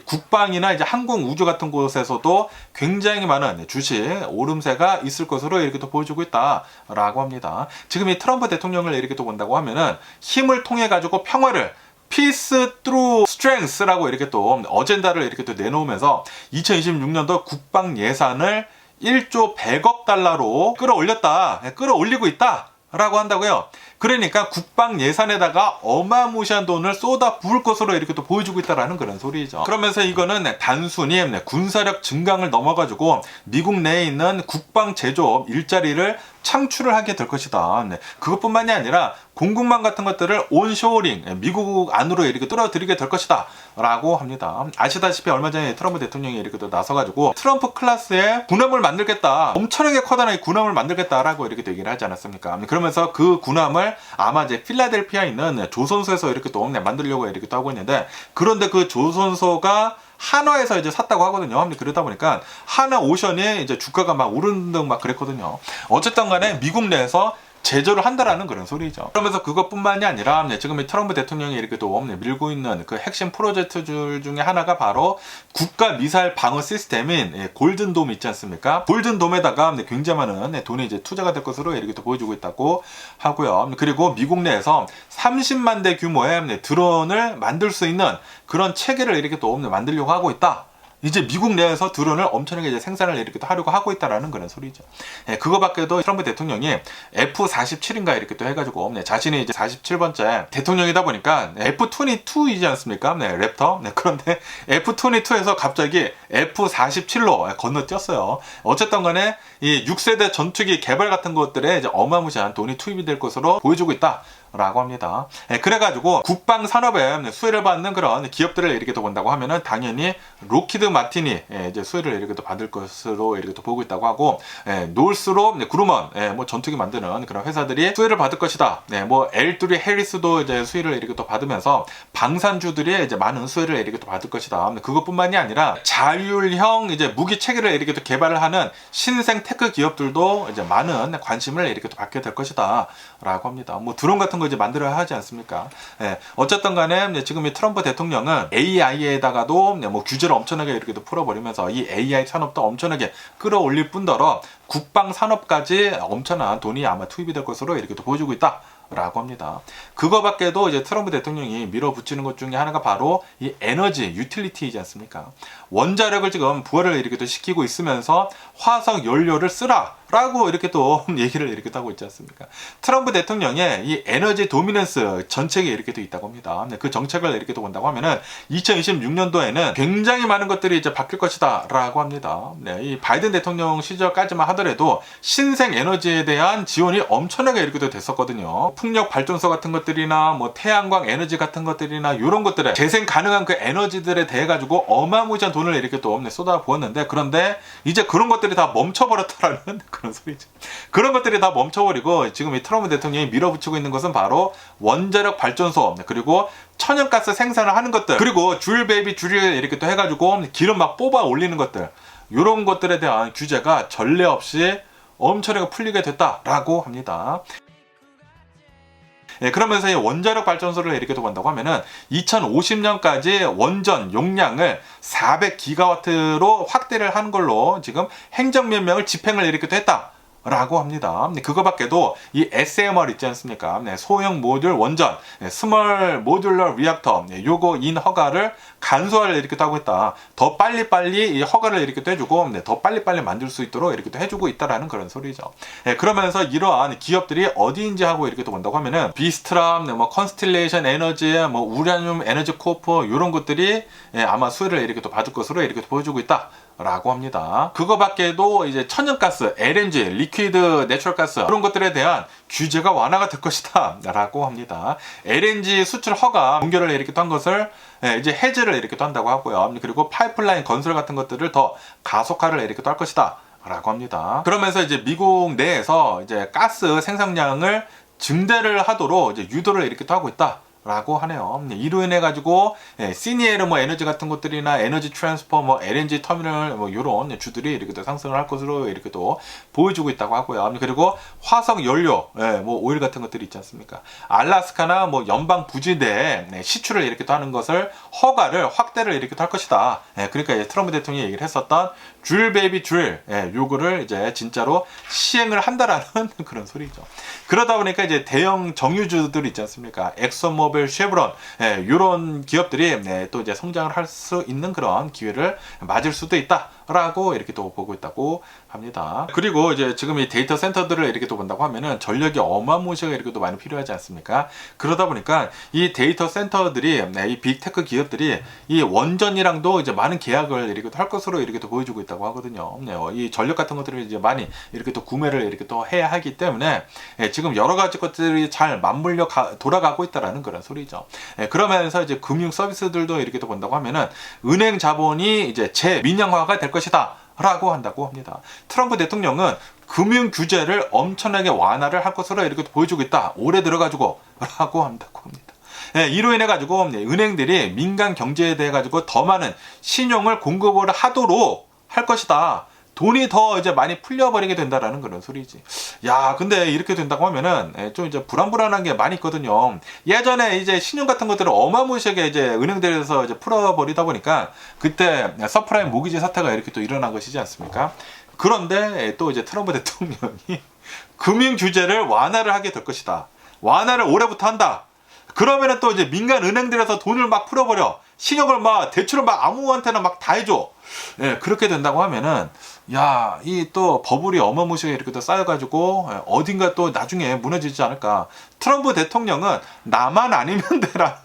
국방이나 이제 항공 우주 같은 곳에서도 굉장히 많은 주식 오름세가 있을 것으로 이렇게 또 보여주고 있다라고 합니다. 지금 이 트럼프 대통령을 이렇게 또 본다고 하면은 힘을 통해 가지고 평화를 Peace through Strength라고 이렇게 또 어젠다를 이렇게 또 내놓으면서 2026년도 국방 예산을 1조 100억 달러로 끌어올리고 있다 라고 한다고요. 그러니까 국방 예산에다가 어마무시한 돈을 쏟아 부을 것으로 이렇게 또 보여주고 있다라는 그런 소리죠. 그러면서 이거는 단순히 군사력 증강을 넘어가지고 미국 내에 있는 국방 제조업 일자리를 창출을 하게 될 것이다. 그것뿐만이 아니라 공급망 같은 것들을 온쇼어링, 미국 안으로 이렇게 뚫어들이게 될 것이다 라고 합니다. 아시다시피 얼마 전에 트럼프 대통령이 이렇게 또 나서가지고 트럼프 클래스의 군함을 만들겠다, 엄청나게 커다란 군함을 만들겠다라고 이렇게 또 얘기를 하지 않았습니까? 그러면서 그 군함을 아마 이제 필라델피아에 있는 조선소에서 이렇게 또 만들려고 이렇게 또 하고 있는데, 그런데 그 조선소가 한화에서 이제 샀다고 하거든요. 그러다 보니까 한화 오션이 이제 주가가 막 오르는 등 막 그랬거든요. 어쨌든 간에 미국 내에서 제조를 한다라는 그런 소리죠. 그러면서 그것뿐만이 아니라 지금 이 트럼프 대통령이 이렇게 또 밀고 있는 그 핵심 프로젝트 중에 하나가 바로 국가 미사일 방어 시스템인 골든돔 있지 않습니까? 골든돔에다가 굉장히 많은 돈이 이제 투자가 될 것으로 이렇게 또 보여주고 있다고 하고요. 그리고 미국 내에서 30만 대 규모의 드론을 만들 수 있는 그런 체계를 이렇게 또 만들려고 하고 있다. 이제 미국 내에서 드론을 엄청나게 이제 생산을 이렇게 또 하려고 하고 있다라는 그런 소리죠. 그거밖에도 트럼프 대통령이 F-47인가 이렇게 또 해가지고 자신이 이제 47번째 대통령이다 보니까 F-22이지 않습니까? 랩터. 그런데 F-22에서 갑자기 F-47로 건너뛰었어요. 어쨌든 간에 이 6세대 전투기 개발 같은 것들에 이제 어마무시한 돈이 투입이 될 것으로 보여주고 있다. 라고 합니다. 그래가지고 국방 산업에 수혜를 받는 그런 기업들을 이렇게 또 본다고 하면은 당연히 로키드 마틴이 이제 수혜를 이렇게 또 받을 것으로 이렇게 또 보고 있다고 하고, 놀스롭 그루먼 뭐 전투기 만드는 그런 회사들이 수혜를 받을 것이다. 뭐 L3 해리스도 이제 수혜를 이렇게 또 받으면서 방산주들이 이제 많은 수혜를 이렇게 또 받을 것이다. 그것뿐만이 아니라 자율형 이제 무기 체계를 이렇게 또 개발을 하는 신생 테크 기업들도 이제 많은 관심을 이렇게 또 받게 될 것이다라고 합니다. 뭐 드론 같은 거 이제 만들어야 하지 않습니까? 어쨌든 간에 지금 이 트럼프 대통령은 AI에다가도 뭐 규제를 엄청나게 이렇게 또 풀어버리면서 이 AI 산업도 엄청나게 끌어올릴 뿐더러 국방 산업까지 엄청난 돈이 아마 투입이 될 것으로 이렇게 또 보여주고 있다. 라고 합니다. 그거밖에도 이제 트럼프 대통령이 밀어붙이는 것 중에 하나가 바로 이 에너지 유틸리티이지 않습니까? 원자력을 지금 부활을 이렇게 또 시키고 있으면서 화석 연료를 쓰라 라고 이렇게 또 얘기를 이렇게 하고 있지 않습니까? 트럼프 대통령의 이 에너지 도미넌스 정책이 이렇게 또 있다고 합니다. 그 정책을 이렇게 또 본다고 하면은 2026년도에는 굉장히 많은 것들이 이제 바뀔 것이다 라고 합니다. 이 바이든 대통령 시절까지만 하더라도 신생 에너지에 대한 지원이 엄청나게 이렇게 또 됐었거든요. 풍력 발전소 같은 것들이나 뭐 태양광 에너지 같은 것들이나 이런 것들에 재생 가능한 그 에너지들에 대해 가지고 어마무시한 돈을 이렇게 또 쏟아 부었는데, 그런데 이제 그런 것들이 다 멈춰버렸다라는 그런 소리죠. 그런 것들이 다 멈춰버리고 지금 이 트럼프 대통령이 밀어붙이고 있는 것은 바로 원자력 발전소, 그리고 천연가스 생산을 하는 것들, 그리고 줄 베이비 줄을 이렇게 또 해가지고 기름 막 뽑아 올리는 것들, 이런 것들에 대한 규제가 전례 없이 엄청나게 풀리게 됐다라고 합니다. 그러면서 이 원자력 발전소를 이렇게 본다고 하면은 2050년까지 원전 용량을 400기가와트로 확대를 한 걸로 지금 행정명령을 집행을 이렇게 또 했다. 라고 합니다. 그거밖에도 이 SMR 있지 않습니까? 소형 모듈 원전, 스몰 모듈러 리액터, 요거 인 허가를 간소화를 이렇게 하고 있다. 더 빨리빨리 이 허가를 이렇게 해주고, 더 빨리빨리 만들 수 있도록 이렇게 해주고 있다라는 그런 소리죠. 그러면서 이러한 기업들이 어디인지 하고 이렇게 본다고 하면은 비스트람, 뭐 컨스틸레이션 에너지, 뭐 우라늄 에너지 코프 이런 것들이 아마 수혜를 이렇게 또 받을 것으로 이렇게 보여주고 있다. 라고 합니다. 그거밖에도 이제 천연가스, LNG, 리퀴드 내추럴 가스 그런 것들에 대한 규제가 완화가 될 것이다 라고 합니다. LNG 수출 허가 동결을 이렇게 한 것을 이제 해제를 이렇게 한다고 하고요. 그리고 파이프라인 건설 같은 것들을 더 가속화를 이렇게 할 것이다 라고 합니다. 그러면서 이제 미국 내에서 이제 가스 생산량을 증대를 하도록 이제 유도를 이렇게 또 하고 있다. 라고 하네요. 이로 인해 가지고 시니에르 뭐 에너지 같은 것들이나 에너지 트랜스퍼 뭐 LNG 터미널 뭐 이런 주들이 이렇게 또 상승을 할 것으로 이렇게 또 보여주고 있다고 하고요. 그리고 화석 연료 뭐 오일 같은 것들이 있지 않습니까? 알래스카나 뭐 연방 부지 내에 시추를 이렇게 또 하는 것을 허가를 확대를 이렇게 또 할 것이다. 그러니까 이제 트럼프 대통령이 얘기를 했었던 줄 베이비 줄 요거를 이제 진짜로 시행을 한다라는 그런 소리죠. 그러다 보니까 이제 대형 정유주들 있지 않습니까? 엑소모빌, 쉐브론 이런 기업들이 또 이제 성장을 할 수 있는 그런 기회를 맞을 수도 있다라고 이렇게 또 보고 있다고 합니다. 그리고 이제 지금 이 데이터 센터들을 이렇게 또 본다고 하면은 전력이 어마무시하게 이렇게 또 많이 필요하지 않습니까? 그러다 보니까 이 데이터 센터들이 이 빅테크 기업들이 이 원전이랑도 이제 많은 계약을 이렇게 또 할 것으로 이렇게 또 보여주고 있다고 하거든요. 이 전력 같은 것들을 이제 많이 이렇게 또 구매를 이렇게 또 해야 하기 때문에 지금 여러 가지 것들이 잘 맞물려 돌아가고 있다라는 그런 소리죠. 그러면서 이제 금융 서비스들도 이렇게 또 본다고 하면은 은행 자본이 이제 재민영화가 될 것이다. 라고 한다고 합니다. 트럼프 대통령은 금융 규제를 엄청나게 완화를 할 것으로 이렇게 보여주고 있다. 올해 들어가지고 라고 한다고 합니다. 이로 인해 가지고 은행들이 민간 경제에 대해 가지고 더 많은 신용을 공급을 하도록 할 것이다. 돈이 더 이제 많이 풀려버리게 된다라는 그런 소리지. 야, 근데 이렇게 된다고 하면은 좀 이제 불안한 게 많이 있거든요. 예전에 이제 신용 같은 것들을 어마무시하게 이제 은행들에서 이제 풀어버리다 보니까 그때 서프라임 모기지 사태가 이렇게 또 일어난 것이지 않습니까? 그런데 또 이제 트럼프 대통령이 금융 규제를 완화를 하게 될 것이다. 완화를 올해부터 한다. 그러면은 또 이제 민간 은행들에서 돈을 막 풀어버려. 신용을 막 대출을 막 아무한테나 막 다 해줘. 그렇게 된다고 하면은 야, 이 또 버블이 어마무시하게 이렇게 또 쌓여가지고 어딘가 또 나중에 무너지지 않을까. 트럼프 대통령은 나만 아니면 되라는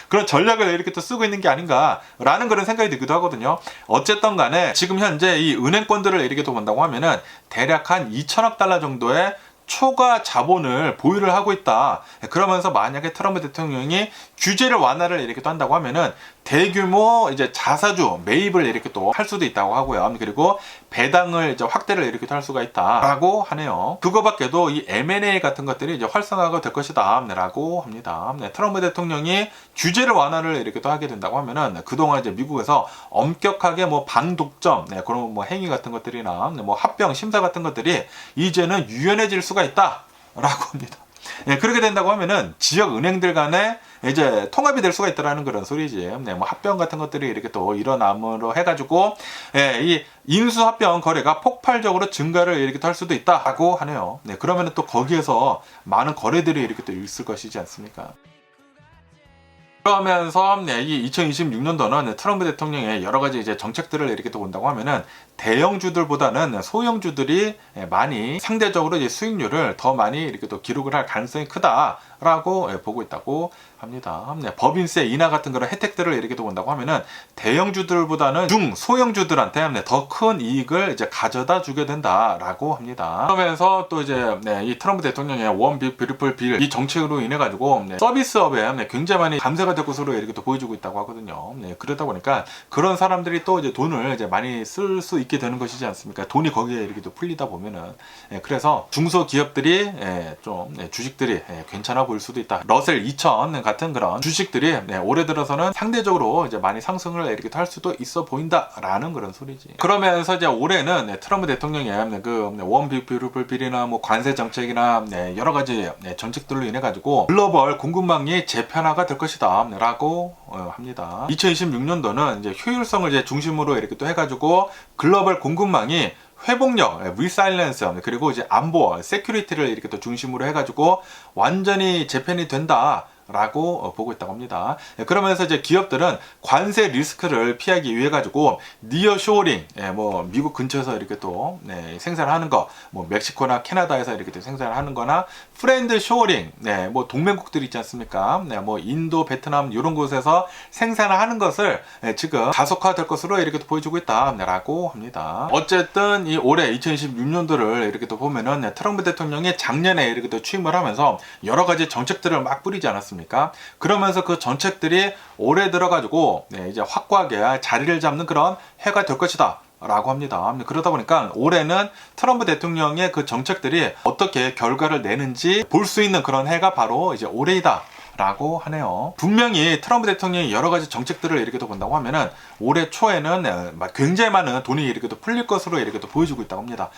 그런 전략을 이렇게 또 쓰고 있는 게 아닌가라는 그런 생각이 들기도 하거든요. 어쨌든 간에 지금 현재 이 은행권들을 이렇게 또 본다고 하면은 대략 한 2천억 달러 정도의 초과 자본을 보유를 하고 있다. 그러면서 만약에 트럼프 대통령이 규제를 완화를 이렇게 또 한다고 하면은 대규모 이제 자사주 매입을 이렇게 또 할 수도 있다고 하고요. 그리고 배당을 이제 확대를 이렇게 또 할 수가 있다라고 하네요. 그거밖에도 이 M&A 같은 것들이 이제 활성화가 될 것이다라고 합니다. 트럼프 대통령이 규제를 완화를 이렇게 또 하게 된다고 하면은 그동안 이제 미국에서 엄격하게 뭐 반독점 그런 뭐 행위 같은 것들이나 뭐 합병 심사 같은 것들이 이제는 유연해질 수가 있다라고 합니다. 그렇게 된다고 하면은 지역 은행들 간에 이제 통합이 될 수가 있다라는 그런 소리지. 뭐 합병 같은 것들이 이렇게 또 일어남으로 해가지고 이 인수 합병 거래가 폭발적으로 증가를 이렇게 할 수도 있다라고 하네요. 그러면은 또 거기에서 많은 거래들이 이렇게 또 있을 것이지 않습니까? 그러면서 이 2026년도는 트럼프 대통령의 여러 가지 이제 정책들을 이렇게 또 본다고 하면은 대형주들보다는 소형주들이 많이 상대적으로 이제 수익률을 더 많이 이렇게 또 기록을 할 가능성이 크다라고 보고 있다고 합니다. 법인세 인하 같은 그런 혜택들을 이렇게 또 본다고 하면은 대형주들보다는 소형주들한테 더 큰 이익을 이제 가져다 주게 된다라고 합니다. 그러면서 또 이제 이 트럼프 대통령의 원 뷰티풀 빌 이 정책으로 인해 가지고 서비스업에 굉장히 많이 감세가 될 것으로 이렇게 또 보여주고 있다고 하거든요. 그러다 보니까 그런 사람들이 또 이제 돈을 이제 많이 쓸 수 있게 되는 것이지 않습니까? 돈이 거기에 이렇게 또 풀리다 보면은 그래서 중소기업들이 좀 주식들이 괜찮아 보일 수도 있다. 러셀 2000 같은 그런 주식들이 올해 들어서는 상대적으로 이제 많이 상승을 이렇게 할 수도 있어 보인다라는 그런 소리지. 그러면서 이제 올해는 트럼프 대통령의 그 원 뷰티풀 빌이나 뭐 관세 정책이나 여러 가지 정책들로 인해 가지고 글로벌 공급망이 재편화가 될 것이다라고 합니다. 2026년도는 이제 효율성을 이제 중심으로 이렇게 또 해가지고 글로벌 공급망이 회복력, 리사일런스 그리고 이제 안보, 세큐리티를 이렇게 또 중심으로 해가지고 완전히 재편이 된다. 라고 보고 있다고 합니다. 그러면서 이제 기업들은 관세 리스크를 피하기 위해 가지고 니어쇼어링, 뭐 미국 근처에서 이렇게 또 생산하는 거, 뭐 멕시코나 캐나다에서 이렇게 또 생산하는 거나 프렌드 쇼어링, 뭐 동맹국들 있지 않습니까? 뭐 인도, 베트남 이런 곳에서 생산하는 것을 지금 가속화될 것으로 이렇게 또 보여주고 있다라고 합니다. 어쨌든 이 올해 2026년도를 이렇게 또 보면은 트럼프 대통령이 작년에 이렇게 또 취임을 하면서 여러 가지 정책들을 막 뿌리지 않았습니까? 그러면서 그 정책들이 올해 들어가지고 이제 확고하게 자리를 잡는 그런 해가 될 것이다 라고 합니다. 그러다 보니까 올해는 트럼프 대통령의 그 정책들이 어떻게 결과를 내는지 볼 수 있는 그런 해가 바로 이제 올해이다 라고 하네요. 분명히 트럼프 대통령이 여러 가지 정책들을 이렇게 또 본다고 하면은 올해 초에는 굉장히 많은 돈이 이렇게 또 풀릴 것으로 이렇게 또 보여주고 있다고 합니다.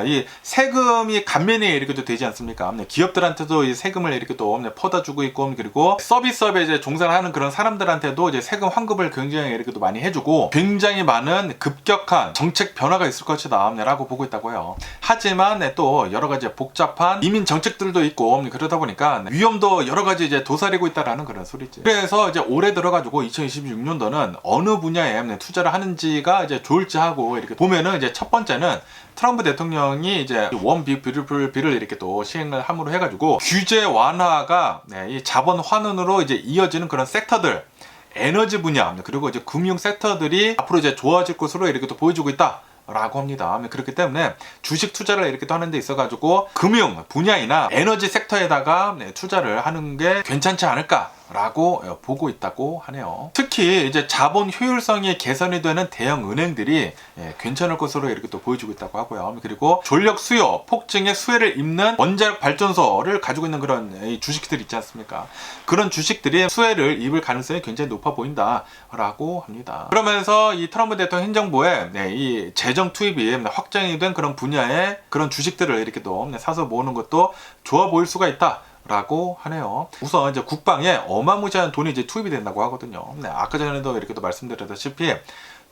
이 세금이 감면이 이렇게 또 되지 않습니까? 기업들한테도 이 세금을 이렇게 또 퍼다주고 있고, 그리고 서비스업에 이제 종사를 하는 그런 사람들한테도 이제 세금 환급을 굉장히 이렇게 또 많이 해주고, 굉장히 많은 급격한 정책 변화가 있을 것이다 라고 보고 있다고요. 하지만 또 여러 가지 복잡한 이민 정책들도 있고, 그러다 보니까 위험도 여러 가지 이제 도사리고 있다라는 그런 소리지. 그래서 이제 올해 들어가지고 2026년도는 어느 분야에 투자를 하는지가 이제 좋을지 하고 이렇게 보면은, 이제 첫 번째는 트럼프 대통령이 이제 원 빅 뷰티풀 빌을 이렇게 또 시행을 함으로 해가지고 규제 완화가 이 자본 환원으로 이제 이어지는 그런 섹터들, 에너지 분야, 그리고 이제 금융 섹터들이 앞으로 이제 좋아질 것으로 이렇게 또 보여주고 있다 라고 합니다. 그렇기 때문에 주식 투자를 이렇게 또 하는 데 있어 가지고 금융 분야이나 에너지 섹터에다가 투자를 하는 게 괜찮지 않을까 라고 보고 있다고 하네요. 특히 이제 자본 효율성이 개선이 되는 대형 은행들이 괜찮을 것으로 이렇게 또 보여주고 있다고 하고요. 그리고 전력 수요 폭증의 수혜를 입는 원자력 발전소를 가지고 있는 그런 주식들 있지 않습니까? 그런 주식들이 수혜를 입을 가능성이 굉장히 높아 보인다 라고 합니다. 그러면서 이 트럼프 대통령 행정부의 이 재정 투입이 확정이 된 그런 분야의 그런 주식들을 이렇게 또 사서 모으는 것도 좋아 보일 수가 있다 라고 하네요. 우선 이제 국방에 어마무시한 돈이 이제 투입이 된다고 하거든요. 아까 전에도 이렇게 또 말씀드렸다시피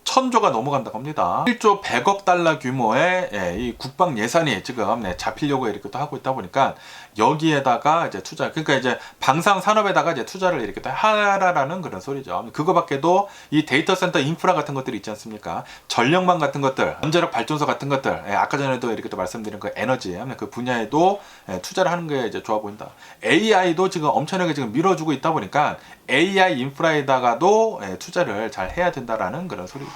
1000조가 넘어간다고 합니다. 1조 100억 달러 규모의 이 국방 예산이 지금 잡히려고 이렇게 또 하고 있다 보니까 여기에다가 이제 투자, 그러니까 이제 방산 산업에다가 이제 투자를 이렇게 또 하라라는 그런 소리죠. 그거밖에도 이 데이터 센터 인프라 같은 것들이 있지 않습니까? 전력망 같은 것들, 원자력 발전소 같은 것들, 아까 전에도 이렇게 또 말씀드린 그 에너지, 그 분야에도 투자를 하는 게 이제 좋아 보인다. AI도 지금 엄청나게 지금 밀어주고 있다 보니까 AI 인프라에다가도 투자를 잘 해야 된다라는 그런 소리죠.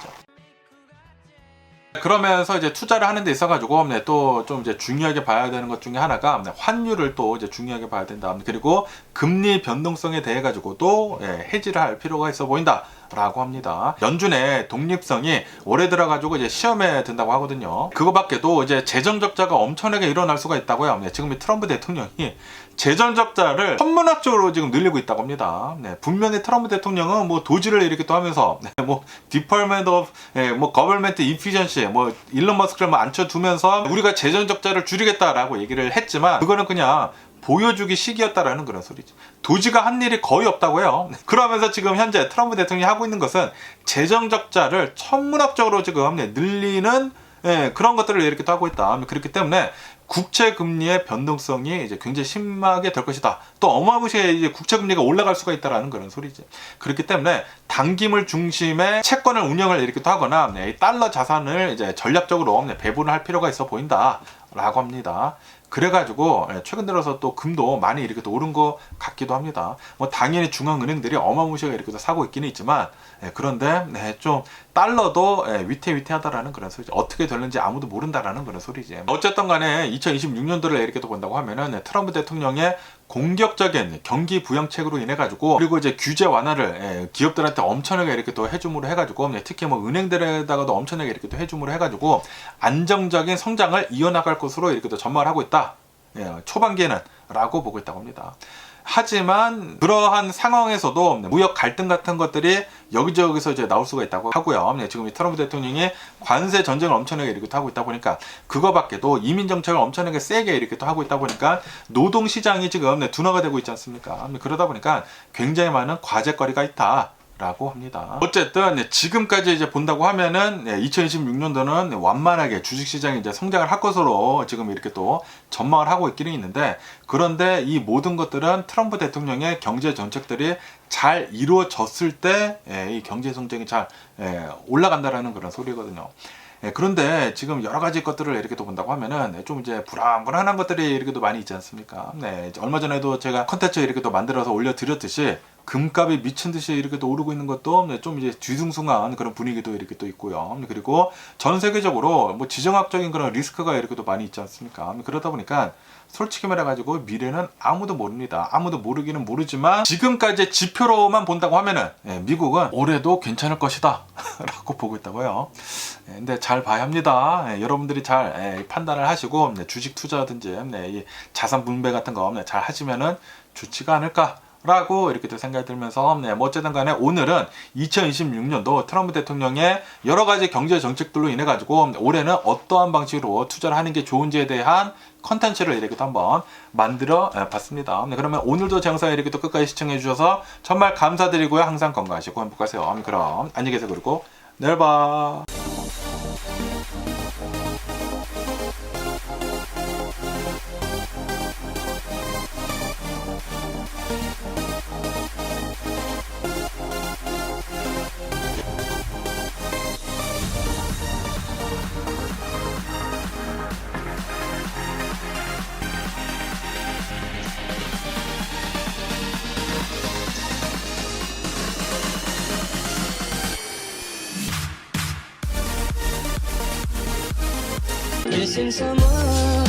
그러면서 이제 투자를 하는 데 있어가지고 또 좀 이제 중요하게 봐야 되는 것 중에 하나가 환율을 또 이제 중요하게 봐야 된다. 그리고 금리 변동성에 대해 가지고도 해지를 할 필요가 있어 보인다 라고 합니다. 연준의 독립성이 올해 들어가지고 이제 시험에 든다고 하거든요. 그거밖에도 이제 재정 적자가 엄청나게 일어날 수가 있다고요. 지금 이 트럼프 대통령이 재정 적자를 천문학적으로 지금 늘리고 있다고 합니다. 분명히 트럼프 대통령은 뭐 도지를 이렇게 또 하면서 뭐 디펄먼트 오브 뭐 거벌먼트 이피션시 뭐 일론 머스크를 뭐 앉혀두면서 우리가 재정 적자를 줄이겠다라고 얘기를 했지만, 그거는 그냥 보여주기 식이었다라는 그런 소리죠. 도지가 한 일이 거의 없다고요. 그러면서 지금 현재 트럼프 대통령이 하고 있는 것은 재정 적자를 천문학적으로 지금 늘리는 그런 것들을 이렇게 또 하고 있다. 그렇기 때문에 국채 금리의 변동성이 이제 굉장히 심하게 될 것이다. 또 어마무시하게 이제 국채 금리가 올라갈 수가 있다라는 그런 소리지. 그렇기 때문에 단기물 중심의 채권을 운영을 이렇게 또 하거나 이 달러 자산을 이제 전략적으로 배분을 할 필요가 있어 보인다라고 합니다. 그래가지고 최근 들어서 또 금도 많이 이렇게 또 오른 것 같기도 합니다. 뭐 당연히 중앙은행들이 어마무시하게 이렇게 또 사고 있기는 있지만, 그런데 좀 달러도 위태위태하다라는 그런 소리죠. 어떻게 되는지 아무도 모른다라는 그런 소리지. 어쨌든 간에 2026년도를 이렇게 또 본다고 하면은 트럼프 대통령의 공격적인 경기 부양책으로 인해 가지고, 그리고 이제 규제 완화를 기업들한테 엄청나게 이렇게 또 해줌으로 해가지고, 특히 뭐 은행들에다가도 엄청나게 이렇게 또 해줌으로 해가지고 안정적인 성장을 이어나갈 것으로 이렇게 또 전망을 하고 있다. 초반기에는 라고 보고 있다고 합니다. 하지만 그러한 상황에서도 무역 갈등 같은 것들이 여기저기서 이제 나올 수가 있다고 하고요. 지금 이 트럼프 대통령이 관세 전쟁을 엄청나게 이렇게 하고 있다 보니까, 그거밖에도 이민 정책을 엄청나게 세게 이렇게 또 하고 있다 보니까 노동 시장이 지금 둔화가 되고 있지 않습니까? 그러다 보니까 굉장히 많은 과제거리가 있다 라고 합니다. 어쨌든 지금까지 이제 본다고 하면은 2026년도는 완만하게 주식시장이 이제 성장을 할 것으로 지금 이렇게 또 전망을 하고 있기는 있는데, 그런데 이 모든 것들은 트럼프 대통령의 경제 정책들이 잘 이루어졌을 때 이 경제 성장이 잘 올라간다라는 그런 소리거든요. 그런데 지금 여러 가지 것들을 이렇게 또 본다고 하면은 좀 이제 불안불안한 것들이 이렇게 또 많이 있지 않습니까? 얼마 전에도 제가 컨텐츠 이렇게 또 만들어서 올려드렸듯이 금값이 미친 듯이 이렇게 또 오르고 있는 것도 좀 이제 뒤숭숭한 그런 분위기도 이렇게 또 있고요. 그리고 전 세계적으로 뭐 지정학적인 그런 리스크가 이렇게 또 많이 있지 않습니까? 그러다 보니까 솔직히 말해가지고 미래는 아무도 모릅니다. 아무도 모르기는 모르지만 지금까지 지표로만 본다고 하면은 미국은 올해도 괜찮을 것이다 라고 보고 있다고요. 근데 잘 봐야 합니다. 여러분들이 잘 판단을 하시고 주식 투자든지 이 자산 분배 같은 거 잘 하시면은 좋지가 않을까 라고 이렇게 또 생각이 들면서 뭐 어쨌든 간에 오늘은 2026년도 트럼프 대통령의 여러 가지 경제 정책들로 인해 가지고 올해는 어떠한 방식으로 투자를 하는 게 좋은지에 대한 컨텐츠를 이렇게 또 한번 만들어 봤습니다. 그러면 오늘도 제 영상 이렇게 또 끝까지 시청해 주셔서 정말 감사드리고요. 항상 건강하시고 행복하세요. 그럼 안녕히 계세요. 그리고 내일 봐. Missing someone